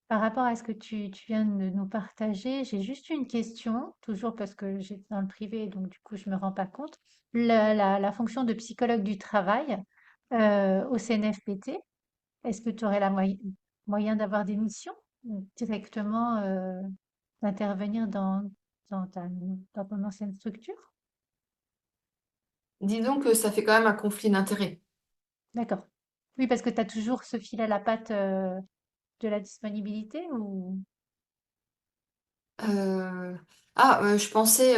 par rapport à ce que tu viens de nous partager, j'ai juste une question, toujours parce que j'étais dans le privé, donc du coup je me rends pas compte. La fonction de psychologue du travail au CNFPT, est-ce que tu aurais moyen d'avoir des missions ou directement d'intervenir dans ton ancienne structure? Disons que ça fait quand même un conflit d'intérêts. D'accord. Oui, parce que tu as toujours ce fil à la patte de la disponibilité ou... Euh, je pensais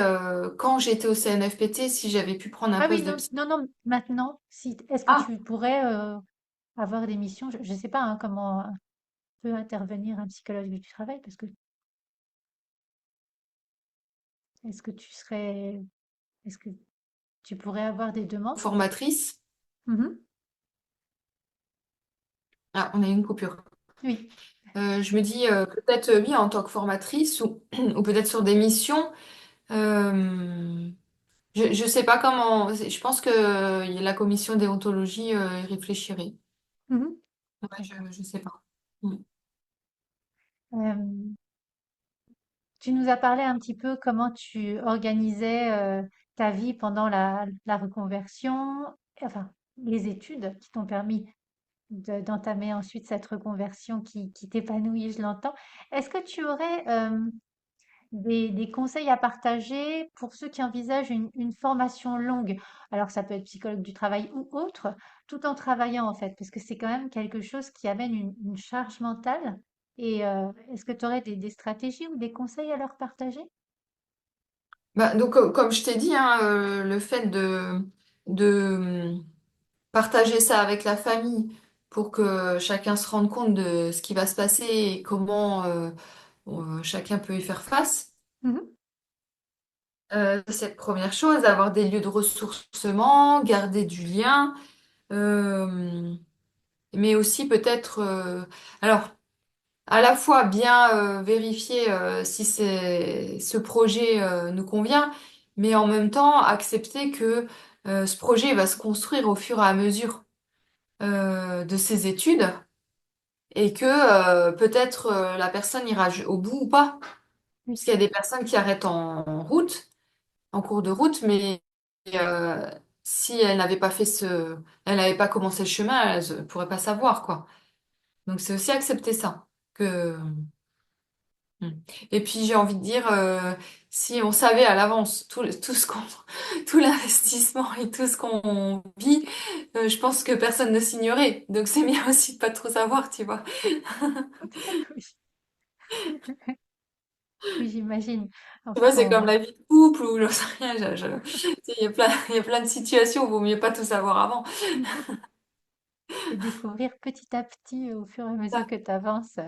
quand j'étais au CNFPT, si j'avais pu prendre un Ah oui, poste de non, psy. non, non, maintenant, si, est-ce que Ah, tu pourrais avoir des missions? Je ne sais pas hein, comment peut intervenir un psychologue du travail, parce que est-ce que tu serais, est-ce que tu pourrais avoir des demandes? formatrice. Mhm. Ah, on a eu une coupure. Oui. Je me dis peut-être oui en tant que formatrice ou, ou peut-être sur des missions. Euh, je sais pas comment. Je pense que la commission déontologie y réfléchirait. Mhm. Ouais, D'accord. je sais pas. Mm. Euh, Tu nous as parlé un petit peu comment tu organisais ta vie pendant la reconversion, enfin les études qui t'ont permis d'entamer ensuite cette reconversion qui t'épanouit, je l'entends. Est-ce que tu aurais des conseils à partager pour ceux qui envisagent une formation longue? Alors ça peut être psychologue du travail ou autre, tout en travaillant en fait, parce que c'est quand même quelque chose qui amène une charge mentale. Et est-ce que tu aurais des stratégies ou des conseils à leur partager? Bah, donc, comme je t'ai dit, hein, le fait de partager ça avec la famille pour que chacun se rende compte de ce qui va se passer et comment chacun peut y faire face, Mhm. c'est la première chose, avoir des lieux de ressourcement, garder du lien, euh, mais aussi peut-être, alors, à la fois bien vérifier si ce projet nous convient, mais en même temps accepter que ce projet va se construire au fur et à mesure de ses études et que peut-être la personne ira au bout ou pas. Oui, Parce qu'il y a des personnes qui arrêtent en route, en cours de route, mais euh, si elles n'avaient pas elles n'avaient pas commencé le chemin, elles ne pourraient pas savoir, quoi. Donc c'est aussi accepter ça. Que Mm. Et puis j'ai envie de dire, si on savait à l'avance tout ce qu'on, tout l'investissement et tout ce qu'on vit, je pense que personne ne signerait. Donc c'est bien aussi de pas trop savoir, tu vois. oui, oui, j'imagine. En Tu vois, fait, c'est comme la vie de couple ou j'en sais rien. Tu sais, il y a plein de situations où il vaut mieux pas tout savoir avant. Et découvrir petit à petit au fur et à mesure Ça. que tu avances.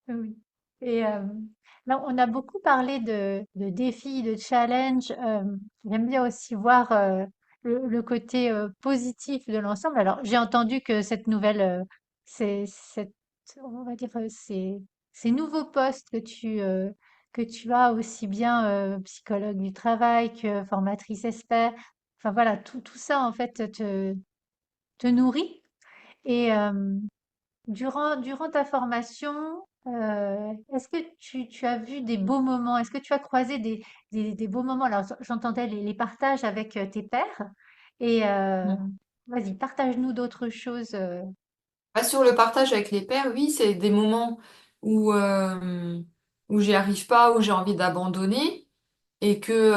Oui. Et là, on a beaucoup parlé de défis, de challenges. J'aime bien aussi voir le côté positif de l'ensemble. Alors, j'ai entendu que cette nouvelle, cette, on va dire, ces nouveaux postes que tu as aussi bien psychologue du travail que formatrice expert. Enfin voilà, tout ça en fait te nourrit. Et durant ta formation, est-ce que tu as vu des beaux moments? Est-ce que tu as croisé des beaux moments? Alors, j'entendais les partages avec tes pairs. Et vas-y, partage-nous d'autres choses. Sur le partage avec les pairs, oui, c'est des moments où, où j'y arrive pas, où j'ai envie d'abandonner et que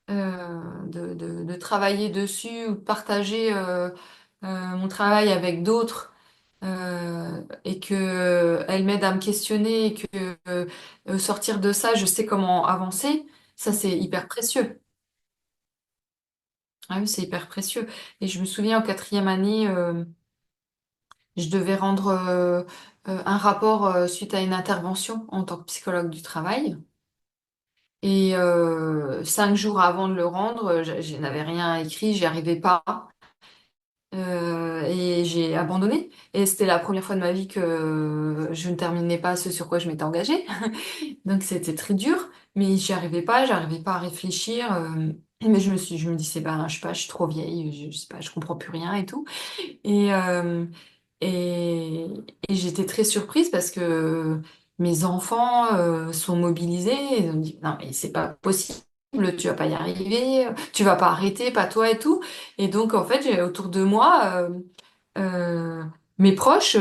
de travailler dessus ou de partager mon travail avec d'autres et que elle m'aide à me questionner et que sortir de ça, je sais comment avancer, ça Mm. c'est hyper précieux. Ah oui, c'est hyper précieux. Et je me souviens en quatrième année, je devais rendre un rapport suite à une intervention en tant que psychologue du travail. Et 5 jours avant de le rendre, je n'avais rien écrit, j'y arrivais pas. Et j'ai abandonné. Et c'était la première fois de ma vie que je ne terminais pas ce sur quoi je m'étais engagée. Donc c'était très dur, mais j'arrivais pas à réfléchir. Mais je me disais, ben, je sais pas, je suis trop vieille, je sais pas, je comprends plus rien et tout. Et, et, et j'étais très surprise parce que mes enfants sont mobilisés. Ils ont dit, non, mais c'est pas possible, tu vas pas y arriver, tu vas pas arrêter, pas toi et tout. Et donc, en fait, j'ai autour de moi, euh, mes proches,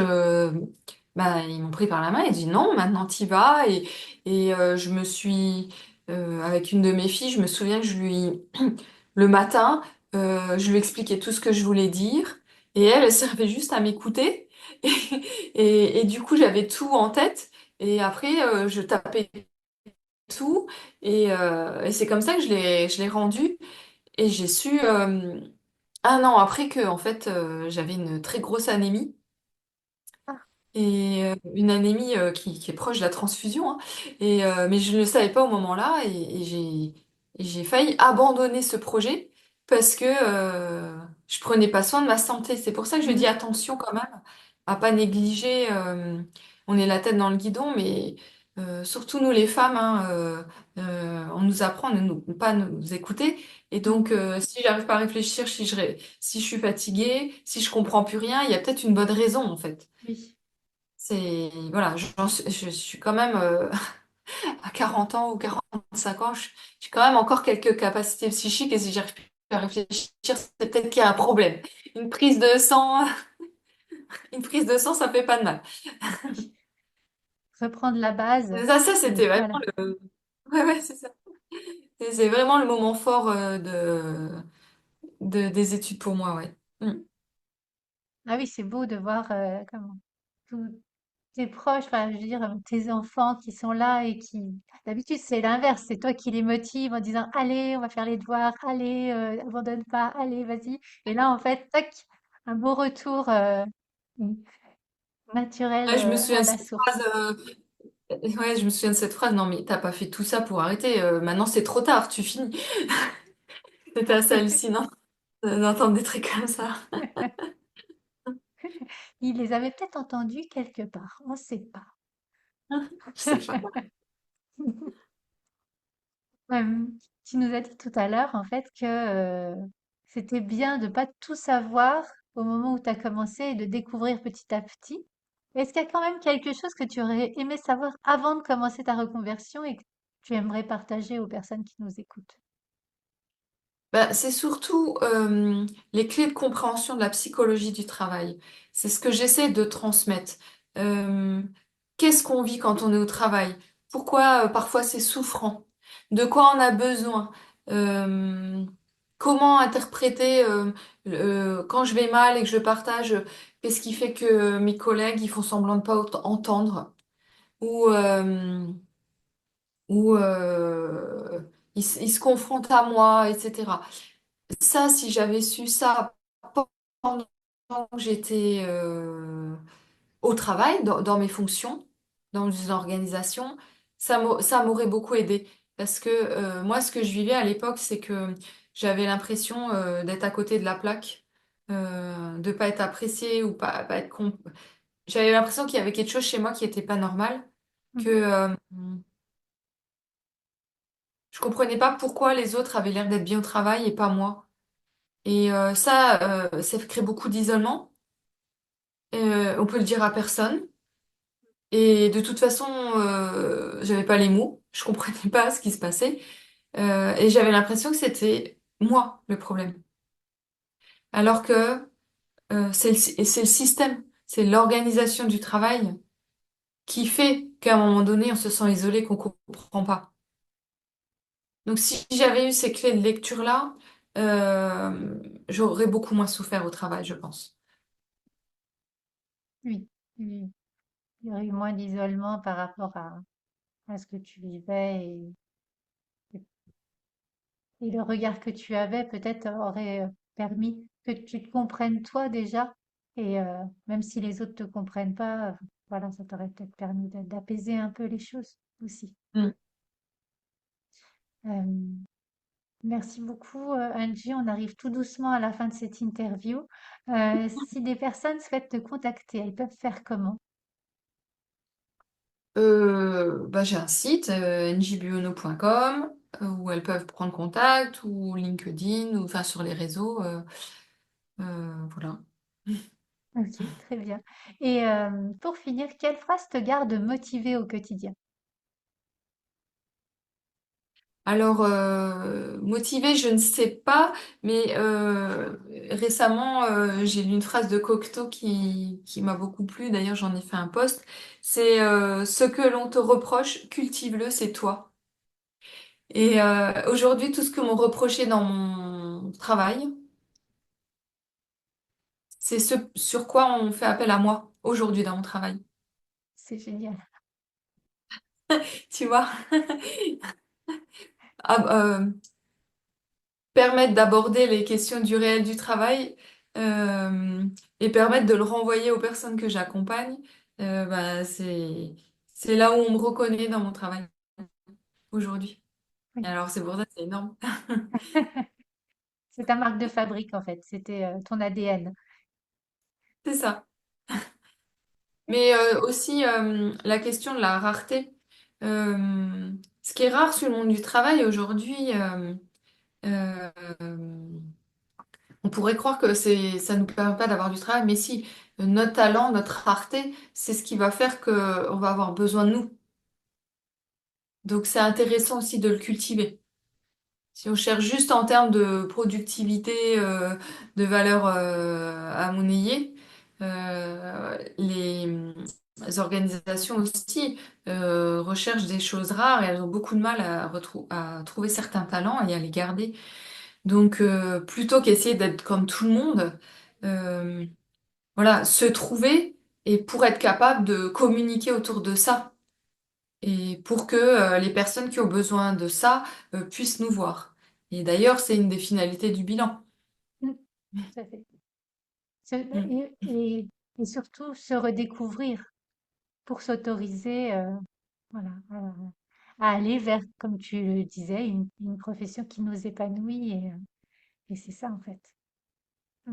bah, ils m'ont pris par la main et dit, non, maintenant t'y vas. Et je me suis, avec une de mes filles, je me souviens que le matin, je lui expliquais tout ce que je voulais dire. Et elle servait juste à m'écouter. Et du coup, j'avais tout en tête. Et après, je tapais tout. Et c'est comme ça que je l'ai rendu. Et j'ai su un an après que, en fait, j'avais une très grosse anémie. Ah, Et une anémie qui est proche de la transfusion. Hein. Mais je ne le savais pas au moment-là. Et j'ai failli abandonner ce projet parce que je prenais pas soin de ma santé. C'est pour ça que je dis mm, attention quand même à pas négliger. On est la tête dans le guidon, mais surtout nous les femmes, hein, on nous apprend à ne pas nous écouter. Et donc, mm, si j'arrive pas à réfléchir, si je suis fatiguée, si je comprends plus rien, il y a peut-être une bonne raison en fait. oui. Voilà, je suis quand même à 40 ans ou 45 ans, j'ai quand même encore quelques capacités psychiques et si j'arrive plus à réfléchir, c'est peut-être qu'il y a un problème. Une prise de sang, une prise de sang, ça fait pas de mal. Oui. Reprendre la base. Ça c'était Voilà. vraiment ouais, ouais, c'est ça. C'est vraiment le moment fort des études pour moi, ouais. Mm. Ah oui, c'est beau de voir comment tout, tes proches, enfin, je veux dire, tes enfants qui sont là et qui, d'habitude, c'est l'inverse, c'est toi qui les motives en disant, allez, on va faire les devoirs, allez, abandonne pas, allez, vas-y. Et là, en fait, tac, un beau retour mm, naturel Ouais, je me souviens à de la cette source. phrase, ouais, je me souviens de cette phrase, non mais t'as pas fait tout ça pour arrêter, maintenant c'est trop tard, tu finis. C'était assez hallucinant d'entendre des trucs comme ça. Il les avait peut-être entendus quelque part, on ne sait pas. Je sais pas. Tu nous as dit tout à l'heure, en fait, que c'était bien de pas tout savoir au moment où tu as commencé et de découvrir petit à petit. Est-ce qu'il y a quand même quelque chose que tu aurais aimé savoir avant de commencer ta reconversion et que tu aimerais partager aux personnes qui nous écoutent? Bah, c'est surtout les clés de compréhension de la psychologie du travail. C'est ce que j'essaie de transmettre. Euh, Qu'est-ce qu'on vit quand on est au travail? Pourquoi parfois c'est souffrant? De quoi on a besoin? Euh, Comment interpréter quand je vais mal et que je partage, qu'est-ce qui fait que mes collègues ils font semblant de pas entendre? Ou ils se confrontent à moi, etc. Ça, si j'avais su ça pendant que j'étais au travail, dans mes fonctions, dans une organisation, ça m'aurait beaucoup aidé. Parce que moi, ce que je vivais à l'époque, c'est que j'avais l'impression d'être à côté de la plaque, de pas être appréciée ou pas être J'avais l'impression qu'il y avait quelque chose chez moi qui était pas normal, que je comprenais pas pourquoi les autres avaient l'air d'être bien au travail et pas moi. Et ça crée beaucoup d'isolement. On peut le dire à personne. Et de toute façon, j'avais pas les mots, je comprenais pas ce qui se passait, et j'avais l'impression que c'était moi le problème. Alors que c'est le système, c'est l'organisation du travail qui fait qu'à un moment donné, on se sent isolé, qu'on comprend pas. Donc si j'avais eu ces clés de lecture-là, j'aurais beaucoup moins souffert au travail, je pense. Oui, oui. Il y aurait eu moins d'isolement par rapport à ce que tu vivais et le regard que tu avais peut-être aurait permis que tu te comprennes toi déjà et même si les autres te comprennent pas, voilà, ça t'aurait peut-être permis d'apaiser un peu les choses aussi. Mm. Euh, Merci beaucoup, Angie. On arrive tout doucement à la fin de cette interview. Si des personnes souhaitent te contacter, elles peuvent faire comment? Bah, j'ai un site, njbuono.com, où elles peuvent prendre contact, ou LinkedIn, ou enfin sur les réseaux. Voilà. Ok, très bien. Et pour finir, quelle phrase te garde motivée au quotidien? Alors, motivée, je ne sais pas, mais récemment, j'ai lu une phrase de Cocteau qui m'a beaucoup plu. D'ailleurs, j'en ai fait un post. C'est ce que l'on te reproche, cultive-le, c'est toi. Et aujourd'hui, tout ce que m'ont reproché dans mon travail, c'est ce sur quoi on fait appel à moi aujourd'hui dans mon travail. C'est génial. Tu vois? Ah, permettre d'aborder les questions du réel du travail, euh, et permettre de le renvoyer aux personnes que j'accompagne, bah, c'est là où on me reconnaît dans mon travail aujourd'hui. Et Oui. alors c'est pour ça que c'est énorme. C'est ta marque de fabrique en fait. C'était ton ADN. C'est ça. Mais aussi la question de la rareté. Ce qui est rare sur le monde du travail aujourd'hui, euh, on pourrait croire que ça nous permet pas d'avoir du travail, mais si, notre talent, notre rareté, c'est ce qui va faire que on va avoir besoin de nous. Donc c'est intéressant aussi de le cultiver. Si on cherche juste en termes de productivité, de valeur à monnayer, les organisations aussi recherchent des choses rares et elles ont beaucoup de mal à trouver certains talents et à les garder. Donc plutôt qu'essayer d'être comme tout le monde, euh, voilà, se trouver et pour être capable de communiquer autour de ça et pour que les personnes qui ont besoin de ça puissent nous voir. Et d'ailleurs, c'est une des finalités du bilan. Mm, tout à fait. Se- Mm. Et, et- et surtout se redécouvrir pour s'autoriser voilà, à aller vers, comme tu le disais, une profession qui nous épanouit et c'est ça en fait. Mm.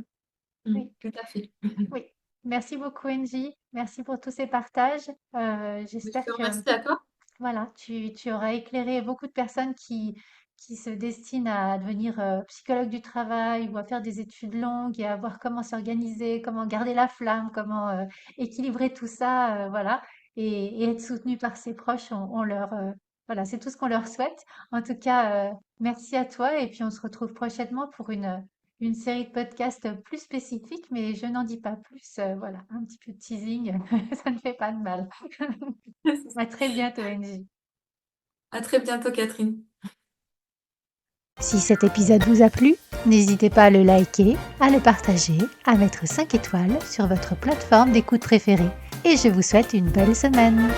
Mm, Oui, tout à fait. oui. Merci beaucoup, Angie. Merci pour tous ces partages. Je J'espère te que remercie à toi. voilà, tu auras éclairé beaucoup de personnes qui se destinent à devenir psychologue du travail ou à faire des études longues et à voir comment s'organiser, comment garder la flamme, comment équilibrer tout ça, voilà, et être soutenu par ses proches. Voilà, c'est tout ce qu'on leur souhaite. En tout cas, merci à toi et puis on se retrouve prochainement pour une série de podcasts plus spécifiques, mais je n'en dis pas plus. Voilà, un petit peu de teasing, ça ne fait pas de mal. À très bientôt, Angie. À très bientôt, Catherine. Si cet épisode vous a plu, n'hésitez pas à le liker, à le partager, à mettre 5 étoiles sur votre plateforme d'écoute préférée. Et je vous souhaite une belle semaine.